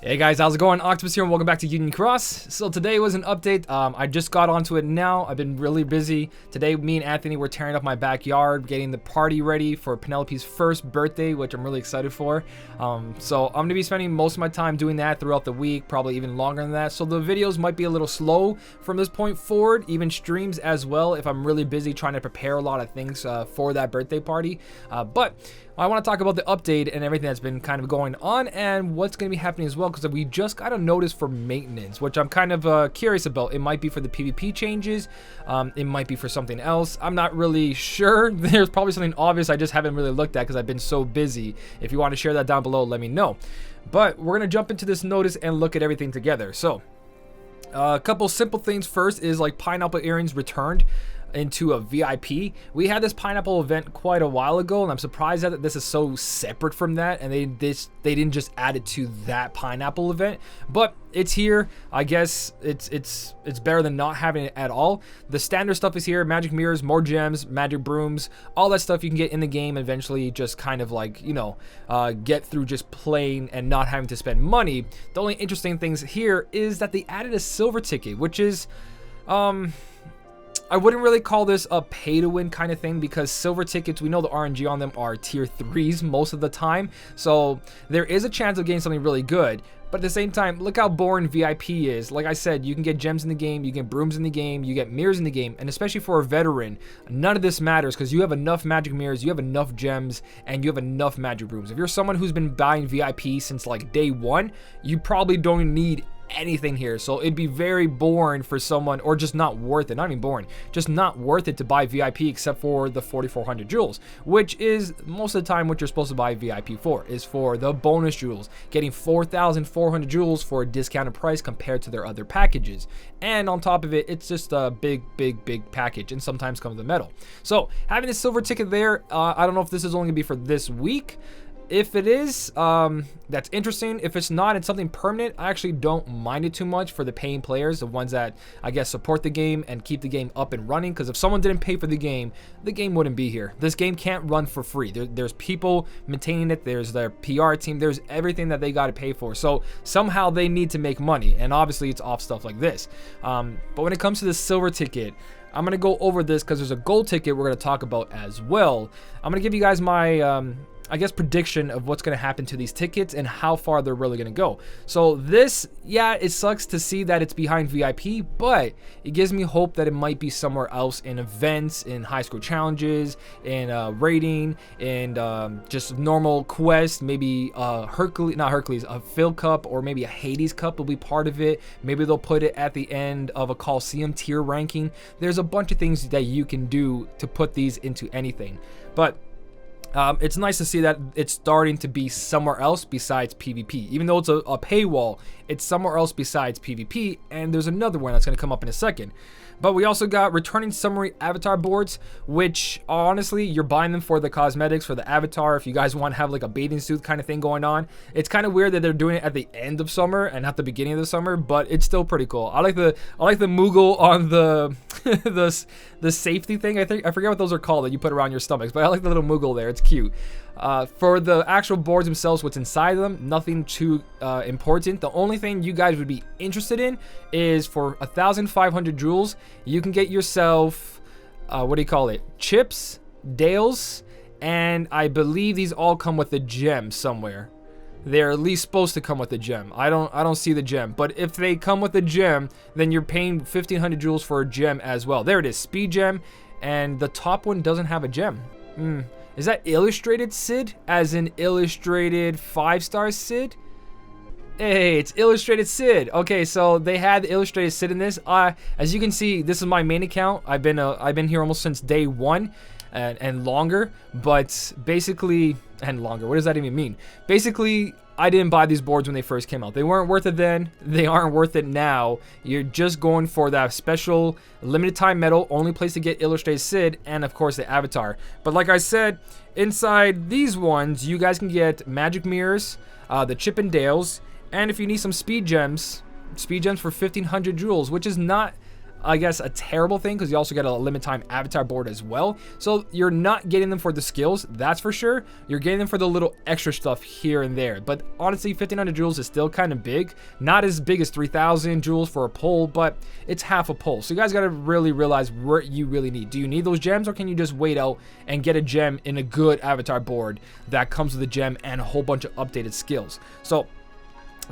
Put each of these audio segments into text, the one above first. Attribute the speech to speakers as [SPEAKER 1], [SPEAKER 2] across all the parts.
[SPEAKER 1] Hey guys, how's it going? Octopus here and welcome back to Union Cross. So today was an update. I just got onto it now. I've been really busy. Today, me and Anthony were tearing up my backyard, getting the party ready for Penelope's first birthday, which I'm really excited for. So I'm going to be spending most of my time doing that throughout the week, probably even longer than that. So the videos might be a little slow from this point forward, even streams as well, if I'm really busy trying to prepare a lot of things for that birthday party. But I want to talk about the update and everything that's been kind of going on and what's going to be happening as well, because we just got a notice for maintenance, which I'm kind of curious about. It might be for the PvP changes. It might be for something else. I'm not really sure. There's probably something obvious I just haven't really looked at because I've been so busy. If you want to share that down below, let me know. But we're going to jump into this notice and look at everything together. So a couple simple things. First is like pineapple earrings returned into a VIP. We had this pineapple event quite a while ago, and I'm surprised that this is so separate from that, and they didn't just add it to that pineapple event. But it's here. I guess it's better than not having it at all. The standard stuff is here: magic mirrors, more gems, magic brooms, all that stuff you can get in the game. Eventually, just kind of like, you know, get through just playing and not having to spend money. The only interesting things here is that they added a silver ticket, which is I wouldn't really call this a pay-to-win kind of thing, because silver tickets, we know the RNG on them are tier 3s most of the time. So there is a chance of getting something really good. But at the same time, look how boring VIP is. Like I said, you can get gems in the game, you get brooms in the game, you get mirrors in the game. And especially for a veteran, none of this matters because you have enough magic mirrors, you have enough gems, and you have enough magic brooms. If you're someone who's been buying VIP since like day one, you probably don't need anything here. So it'd be very boring for someone, or just not worth it. Not even boring, just not worth it to buy VIP, except for the 4,400 jewels, which is most of the time what you're supposed to buy VIP for, is for the bonus jewels, getting 4,400 jewels for a discounted price compared to their other packages. And on top of it, it's just a big package, and sometimes comes with metal. So having the silver ticket there, I don't know if this is only gonna be for this week. If it is, that's interesting. If it's not, it's something permanent, I actually don't mind it too much for the paying players, the ones that I guess support the game and keep the game up and running. Because if someone didn't pay for the game wouldn't be here. This game can't run for free. There's people maintaining it, there's their PR team, there's everything that they got to pay for. So somehow they need to make money, and obviously it's off stuff like this. But when it comes to the silver ticket, I'm going to go over this because there's a gold ticket we're going to talk about as well. I'm going to give you guys my I guess prediction of what's going to happen to these tickets and how far they're really going to go. So this, yeah, it sucks to see that it's behind VIP, but it gives me hope that it might be somewhere else in events, in high school challenges, in raiding, and just normal quests. Maybe a Phil Cup, or maybe a Hades Cup will be part of it. Maybe they'll put it at the end of a Coliseum tier ranking. There's a bunch of things that you can do to put these into anything, but it's nice to see that it's starting to be somewhere else besides PvP. Even though it's a paywall, it's somewhere else besides PvP, and there's another one that's going to come up in a second. But we also got returning summary avatar boards, which honestly, you're buying them for the cosmetics, for the avatar, if you guys want to have like a bathing suit kind of thing going on. It's kind of weird that they're doing it at the end of summer and not the beginning of the summer, but it's still pretty cool. I like the Moogle on the the safety thing. I forget what those are called that you put around your stomachs, but I like the little Moogle there. It's cute. For the actual boards themselves, what's inside of them, nothing too important. The only thing you guys would be interested in is for 1,500 jewels, you can get yourself, what do you call it? Chips, Dales, and I believe these all come with a gem somewhere. They're at least supposed to come with a gem. I don't see the gem, but if they come with a gem, then you're paying 1,500 jewels for a gem as well. There it is, speed gem, and the top one doesn't have a gem. Is that illustrated Sid? As in illustrated 5-star Sid? Hey, it's illustrated Sid. Okay, so they had the illustrated Sid in this. As you can see, this is my main account. I've been here almost since day one, and longer. But basically, and longer. What does that even mean? Basically, I didn't buy these boards when they first came out. They weren't worth it then. They aren't worth it now. You're just going for that special limited time medal, only place to get illustrated Sid, and of course the avatar. But like I said, inside these ones, you guys can get magic mirrors, the Chip and Dales, and if you need some speed gems for 1,500 jewels, which is not I guess, a terrible thing, because you also get a limited time avatar board as well. So you're not getting them for the skills, that's for sure. You're getting them for the little extra stuff here and there. But honestly, 1500 jewels is still kind of big. Not as big as 3000 jewels for a pull, but it's half a pull. So you guys got to really realize what you really need. Do you need those gems, or can you just wait out and get a gem in a good avatar board that comes with a gem and a whole bunch of updated skills? So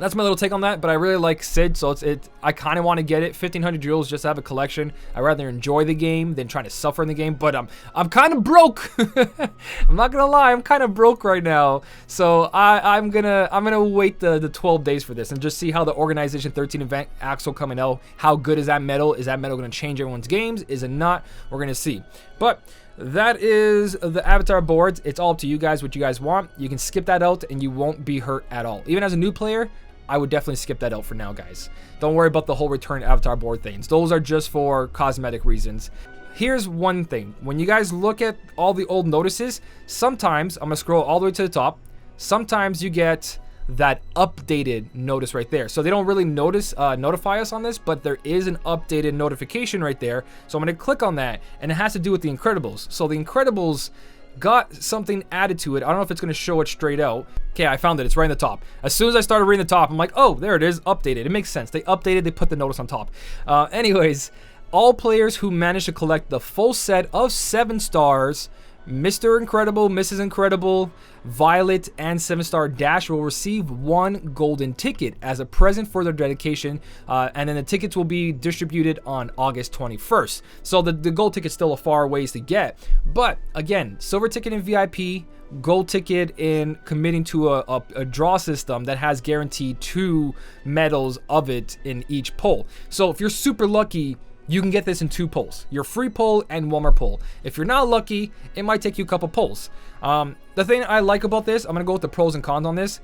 [SPEAKER 1] that's my little take on that, but I really like Sid, so I kind of want to get it. 1500 jewels just to have a collection. I'd rather enjoy the game than trying to suffer in the game, but I'm kind of broke. I'm not gonna lie, I'm kind of broke right now. So I'm gonna wait the 12 days for this and just see how the Organization 13 event Axel coming out. How good is that medal? Is that medal gonna change everyone's games? Is it not? We're gonna see. But that is the avatar boards. It's all up to you guys what you guys want. You can skip that out and you won't be hurt at all. Even as a new player, I would definitely skip that out for now, guys. Don't worry about the whole return avatar board things. Those are just for cosmetic reasons. Here's one thing. When you guys look at all the old notices, sometimes, I'm going to scroll all the way to the top, sometimes you get that updated notice right there. So they don't really notify us on this, but there is an updated notification right there. So I'm going to click on that, and it has to do with the Incredibles. So the Incredibles got something added to it. I don't know if it's going to show it straight out. Okay, I found it. It's right in the top. As soon as I started reading the top, I'm like, oh, there it is, updated. It makes sense. They updated, they put the notice on top. Anyways, all players who manage to collect the full set of 7 stars, Mr. Incredible, Mrs. Incredible, Violet, and 7-star Dash will receive 1 golden ticket as a present for their dedication, and then the tickets will be distributed on August 21st. So the gold ticket's still a far ways to get, but again, silver ticket in VIP, gold ticket in committing to a draw system that has guaranteed 2 medals of it in each pull. So if you're super lucky, you can get this in 2 pulls. Your free pull and 1 more pull. If you're not lucky, it might take you a couple pulls. The thing I like about this, I'm going to go with the pros and cons on this.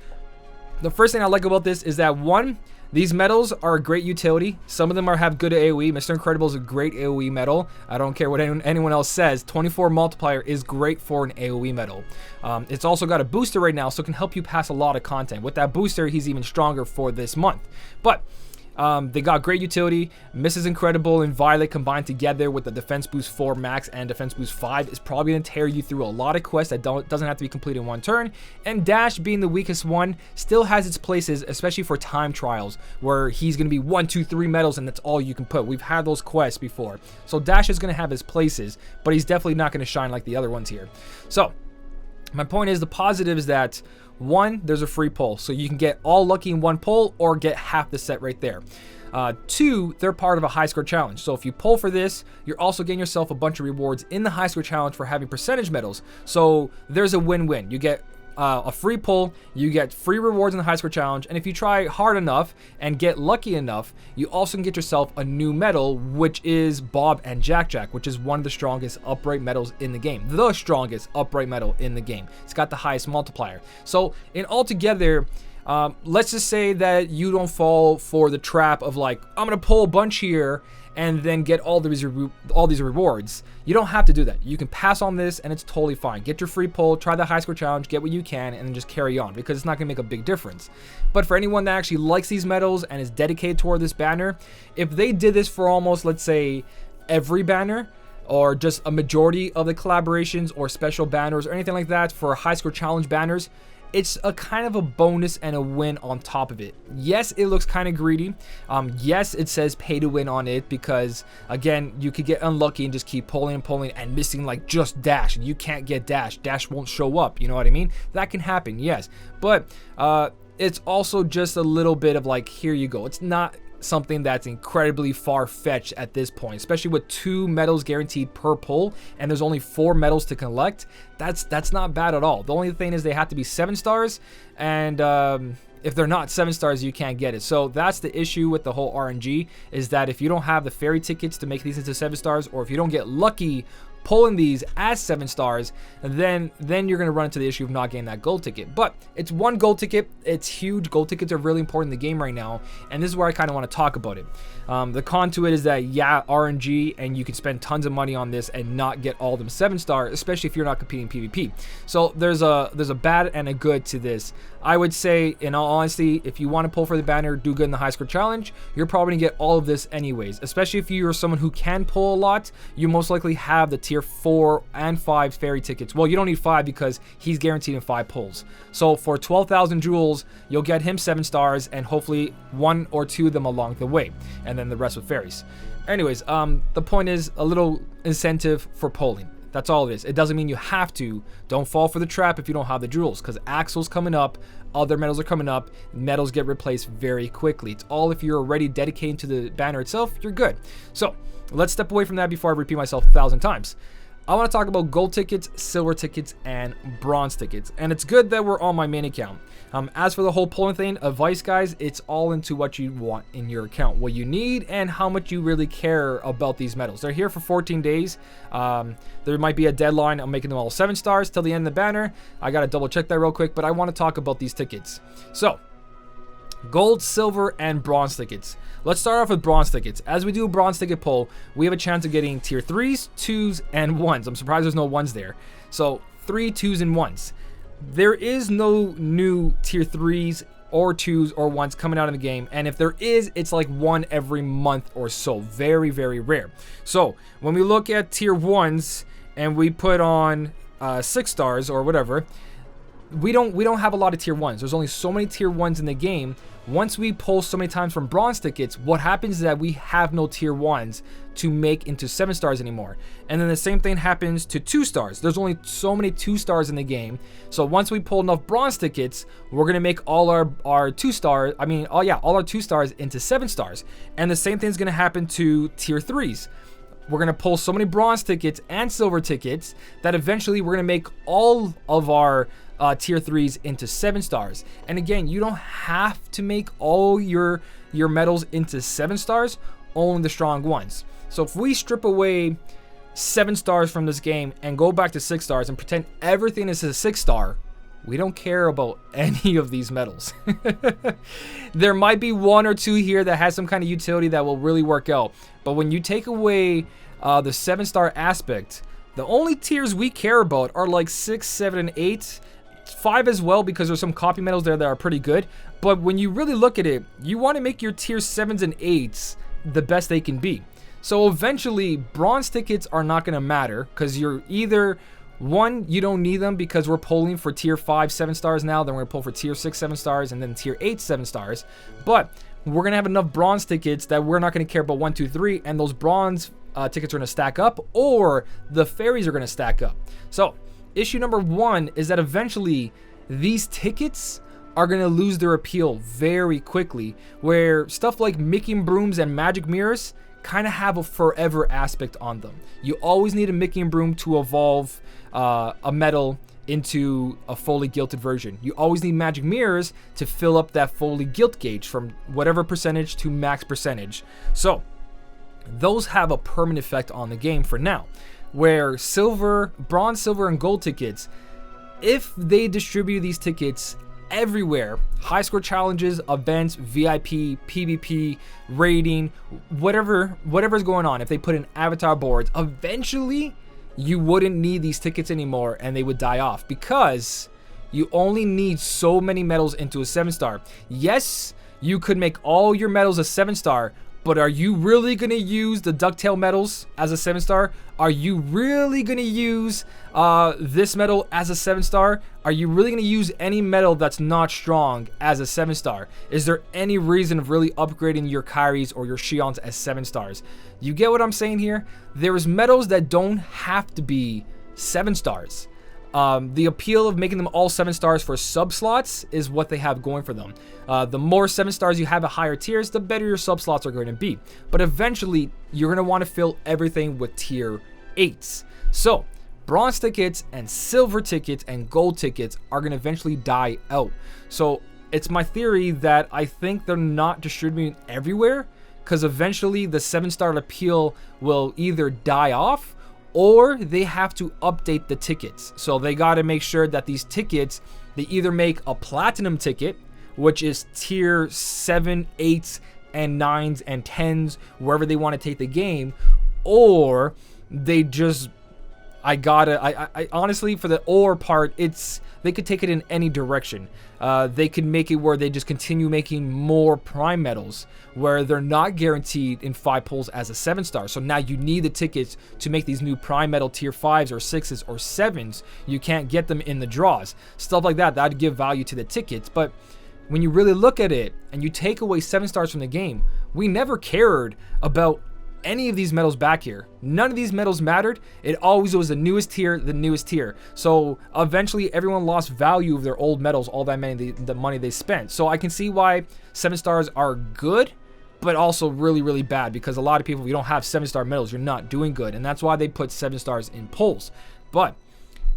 [SPEAKER 1] The first thing I like about this is that, 1, these medals are a great utility. Some of them have good AoE. Mr. Incredible is a great AoE medal. I don't care what anyone else says. 24 multiplier is great for an AoE medal. It's also got a booster right now, so it can help you pass a lot of content. With that booster, he's even stronger for this month. But they got great utility. Mrs. Incredible and Violet combined together with the Defense Boost 4 Max and Defense Boost 5 is probably going to tear you through a lot of quests that doesn't have to be completed in 1 turn. And Dash, being the weakest one, still has its places, especially for time trials, where he's going to be 1, 2, 3 medals and that's all you can put. We've had those quests before. So Dash is going to have his places, but he's definitely not going to shine like the other ones here. So my point is, the positive is that, 1, there's a free pull, so you can get all lucky in 1 pull or get half the set right there. 2, they're part of a high score challenge, so if you pull for this, you're also getting yourself a bunch of rewards in the high score challenge for having percentage medals. So there's a win-win. You get a free pull, you get free rewards in the high score challenge, and if you try hard enough and get lucky enough, you also can get yourself a new medal, which is Bob and Jack Jack, which is one of the strongest upright medals in the game. The strongest upright medal in the game. It's got the highest multiplier. So in altogether, let's just say that you don't fall for the trap of like, I'm gonna pull a bunch here and then get all these rewards. You don't have to do that. You can pass on this and it's totally fine. Get your free pull, try the high score challenge, get what you can, and then just carry on, because it's not gonna make a big difference. But for anyone that actually likes these medals and is dedicated toward this banner, if they did this for almost, let's say, every banner, or just a majority of the collaborations or special banners or anything like that for high score challenge banners, it's a kind of a bonus and a win on top of it. Yes, it looks kind of greedy. Yes, it says pay to win on it, because again, you could get unlucky and just keep pulling and pulling and missing like just Dash, and you can't get Dash. Dash won't show up, you know what I mean? That can happen, yes. But it's also just a little bit of like, here you go. It's not something that's incredibly far-fetched at this point, especially with 2 medals guaranteed per pull and there's only 4 medals to collect. That's not bad at all. The only thing is they have to be 7 stars, and if they're not 7 stars, you can't get it. So that's the issue with the whole RNG, is that if you don't have the fairy tickets to make these into 7 stars, or if you don't get lucky pulling these as 7 stars, then you're going to run into the issue of not getting that gold ticket. But it's one gold ticket. It's huge. Gold tickets are really important in the game right now, and this is where I kind of want to talk about it. The con to it is that, yeah, RNG, and you can spend tons of money on this and not get all them 7 star, especially if you're not competing PvP. So there's a bad and a good to this. I would say, in all honesty, if you want to pull for the banner, do good in the high score challenge, you're probably going to get all of this anyways. Especially if you're someone who can pull a lot, you most likely have the tier 4 and 5 fairy tickets. Well, you don't need 5 because he's guaranteed in 5 pulls. So for 12,000 jewels, you'll get him 7 stars and hopefully 1 or 2 of them along the way. And then the rest with fairies. Anyways, the point is a little incentive for pulling. That's all it is. It doesn't mean you have to. Don't fall for the trap if you don't have the jewels, because Axel's coming up, other medals are coming up, medals get replaced very quickly. It's all if you're already dedicated to the banner itself, you're good. So let's step away from that before I repeat myself 1,000 times. I want to talk about gold tickets, silver tickets, and bronze tickets. And it's good that we're on my main account. As for the whole pulling thing, advice guys, it's all into what you want in your account, what you need, and how much you really care about these medals. They're here for 14 days. There might be a deadline. I'm making them all 7 stars till the end of the banner. I got to double check that real quick, but I want to talk about these tickets. So, gold, silver, and bronze tickets. Let's start off with bronze tickets. As we do a bronze ticket pull, we have a chance of getting tier 3s, 2s, and 1s. I'm surprised there's no 1s there. So 3, 2s, and 1s. There is no new tier 3s or 2s or 1s coming out in the game, and if there is, it's like 1 every month or so. Very, very rare. So when we look at tier 1s and we put on 6 stars or whatever, we don't have a lot of tier 1s. There's only so many tier 1s in the game. Once we pull so many times from bronze tickets, what happens is that we have no tier 1s to make into 7 stars anymore. And then the same thing happens to 2 stars. There's only so many 2 stars in the game. So once we pull enough bronze tickets, we're going to make all our 2 stars, all our 2 stars into 7 stars. And the same thing is going to happen to tier 3s. We're going to pull so many bronze tickets and silver tickets that eventually we're going to make all of our tier 3s into 7 stars. And again, you don't have to make all your medals into 7 stars, only the strong ones. So if we strip away 7 stars from this game and go back to 6 stars and pretend everything is a 6 star, we don't care about any of these medals. There might be 1 or 2 here that has some kind of utility that will really work out. But when you take away the 7 star aspect, the only tiers we care about are like 6, 7, and 8. 5 as well, because there's some copy medals there that are pretty good. But when you really look at it, you want to make your tier 7s and 8s the best they can be. So eventually, bronze tickets are not going to matter, because you're either, 1, you don't need them because we're pulling for tier 5, 7 stars now. Then we're going to pull for tier 6, 7 stars, and then tier 8, 7 stars. But we're going to have enough bronze tickets that we're not going to care about 1, 2, 3, and those bronze tickets are going to stack up, or the fairies are going to stack up. So issue number 1 is that eventually these tickets are going to lose their appeal very quickly, where stuff like Mickey and Brooms and Magic Mirrors kind of have a forever aspect on them. You always need a Mickey and Broom to evolve a medal into a fully gilted version. You always need Magic Mirrors to fill up that fully gilt gauge from whatever percentage to max percentage. So those have a permanent effect on the game for now, where silver, bronze, silver, and gold tickets, if they distribute these tickets everywhere, high score challenges, events, VIP, PvP, rating, whatever's going on, if they put in avatar boards, eventually you wouldn't need these tickets anymore and they would die off, because you only need so many medals into a 7 star. Yes, you could make all your medals a 7 star, but are you really going to use the ducktail medals as a 7 star? Are you really going to use this medal as a 7 star? Are you really going to use any medal that's not strong as a 7 star? Is there any reason of really upgrading your Kairis or your Xions as 7 stars? You get what I'm saying here? There's medals that don't have to be 7 stars. The appeal of making them all 7 stars for sub slots is what they have going for them. The more 7 stars you have at higher tiers, the better your sub slots are going to be. But eventually, you're going to want to fill everything with tier 8s. So, bronze tickets and silver tickets and gold tickets are going to eventually die out. So, it's my theory that I think they're not distributing everywhere, because eventually the 7 star appeal will either die off, or they have to update the tickets. So they got to make sure that these tickets, they either make a platinum ticket, which is tier 7, 8, and 9s and 10s, wherever they want to take the game, or they just, I honestly, for the or part, they could take it in any direction. They could make it where they just continue making more prime medals, where they're not guaranteed in 5 pulls as a 7-star. So now you need the tickets to make these new prime medal tier 5s or 6s or 7s. You can't get them in the draws. Stuff like that, that'd give value to the tickets. But when you really look at it and you take away 7 stars from the game, we never cared about any of these medals back here. None of these medals mattered. It always was the newest tier. So eventually everyone lost value of their old medals, all that money, the money they spent. So I can see why 7 stars are good, but also really, really bad, because a lot of people, if you don't have 7-star medals, you're not doing good. And that's why they put 7 stars in polls. But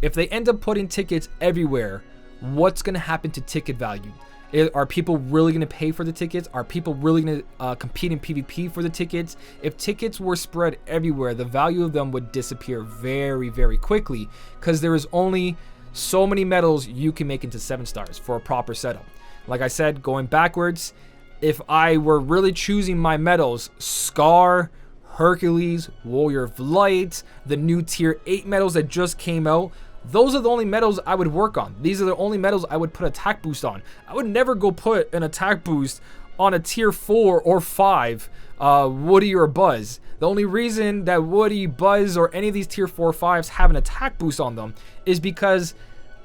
[SPEAKER 1] if they end up putting tickets everywhere, what's going to happen to ticket value? Are people really going to pay for the tickets? Are people really going to compete in PvP for the tickets? If tickets were spread everywhere, the value of them would disappear very, very quickly, because there is only so many medals you can make into 7 stars for a proper setup. Like I said, going backwards, if I were really choosing my medals, Scar, Hercules, Warrior of Light, the new tier 8 medals that just came out, those are the only medals I would work on. These are the only medals I would put attack boost on. I would never go put an attack boost on a tier 4 or 5 Woody or Buzz. The only reason that Woody, Buzz, or any of these tier 4 or 5s have an attack boost on them is because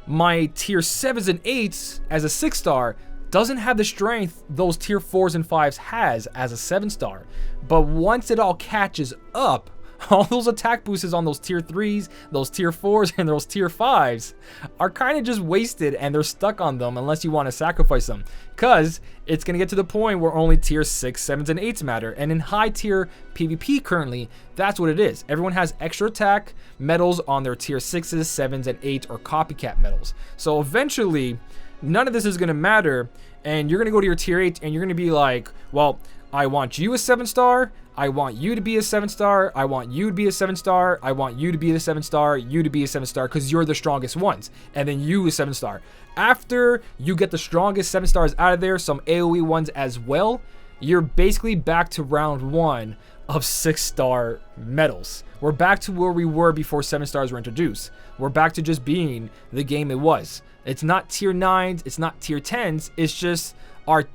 [SPEAKER 1] my tier 7s and 8s as a 6-star doesn't have the strength those tier 4s and 5s has as a 7-star. But once it all catches up, all those attack boosts on those tier 3s, those tier 4s, and those tier 5s are kind of just wasted, and they're stuck on them unless you want to sacrifice them. Because it's going to get to the point where only tier 6, 7s, and 8s matter. And in high tier PvP currently, that's what it is. Everyone has extra attack medals on their tier 6s, 7s, and 8 or copycat medals. So eventually, none of this is going to matter, and you're going to go to your tier 8 and you're going to be like, well, I want you a 7-star, I want you to be a 7-star, I want you to be a 7-star, I want you to be a 7-star, you to be a 7-star, because you're the strongest ones, and then you a 7-star. After you get the strongest 7 stars out of there, some AoE ones as well, you're basically back to round 1 of 6-star medals. We're back to where we were before 7 stars were introduced. We're back to just being the game it was. It's not tier 9s, it's not tier 10s, it's just our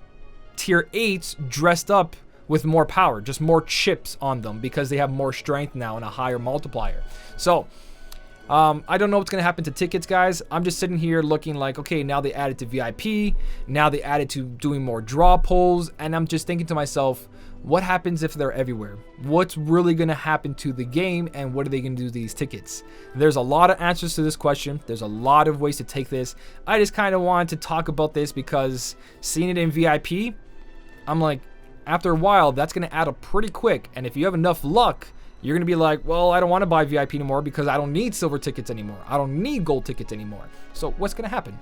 [SPEAKER 1] tier 8s dressed up with more power, just more chips on them, because they have more strength now and a higher multiplier. So I don't know what's going to happen to tickets, guys. I'm just sitting here looking like, okay, now they added to VIP, now they added to doing more draw polls, and I'm just thinking to myself, what happens if they're everywhere? What's really going to happen to the game, and what are they going to do to these tickets? There's a lot of answers to this question. There's a lot of ways to take this. I just kind of wanted to talk about this because seeing it in VIP, I'm like, after a while, that's going to add up pretty quick. And if you have enough luck, you're going to be like, well, I don't want to buy VIP anymore because I don't need silver tickets anymore. I don't need gold tickets anymore. So what's going to happen?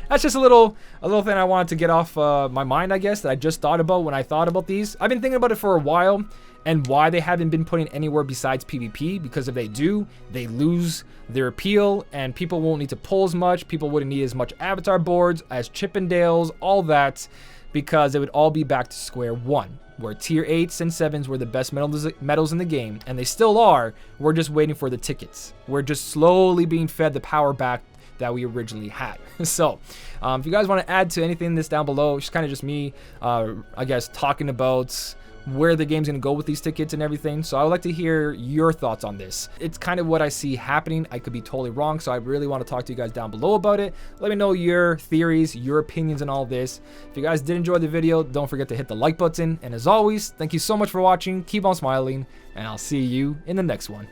[SPEAKER 1] That's just a little thing I wanted to get off my mind, I guess, that I just thought about when I thought about these. I've been thinking about it for a while and why they haven't been putting anywhere besides PvP, because if they do, they lose their appeal and people won't need to pull as much. People wouldn't need as much avatar boards as Chippendales, all that, because it would all be back to square one, where tier 8s and 7s were the best medals in the game, and they still are. We're just waiting for the tickets. We're just slowly being fed the power back that we originally had. So if you guys want to add to anything in this down below, it's kind of just me, I guess, talking about where the game's going to go with these tickets and everything. So I would like to hear your thoughts on this. It's kind of what I see happening. I could be totally wrong, so I really want to talk to you guys down below about it. Let me know your theories, your opinions on all this. If you guys did enjoy the video, don't forget to hit the like button. And as always, thank you so much for watching. Keep on smiling, and I'll see you in the next one.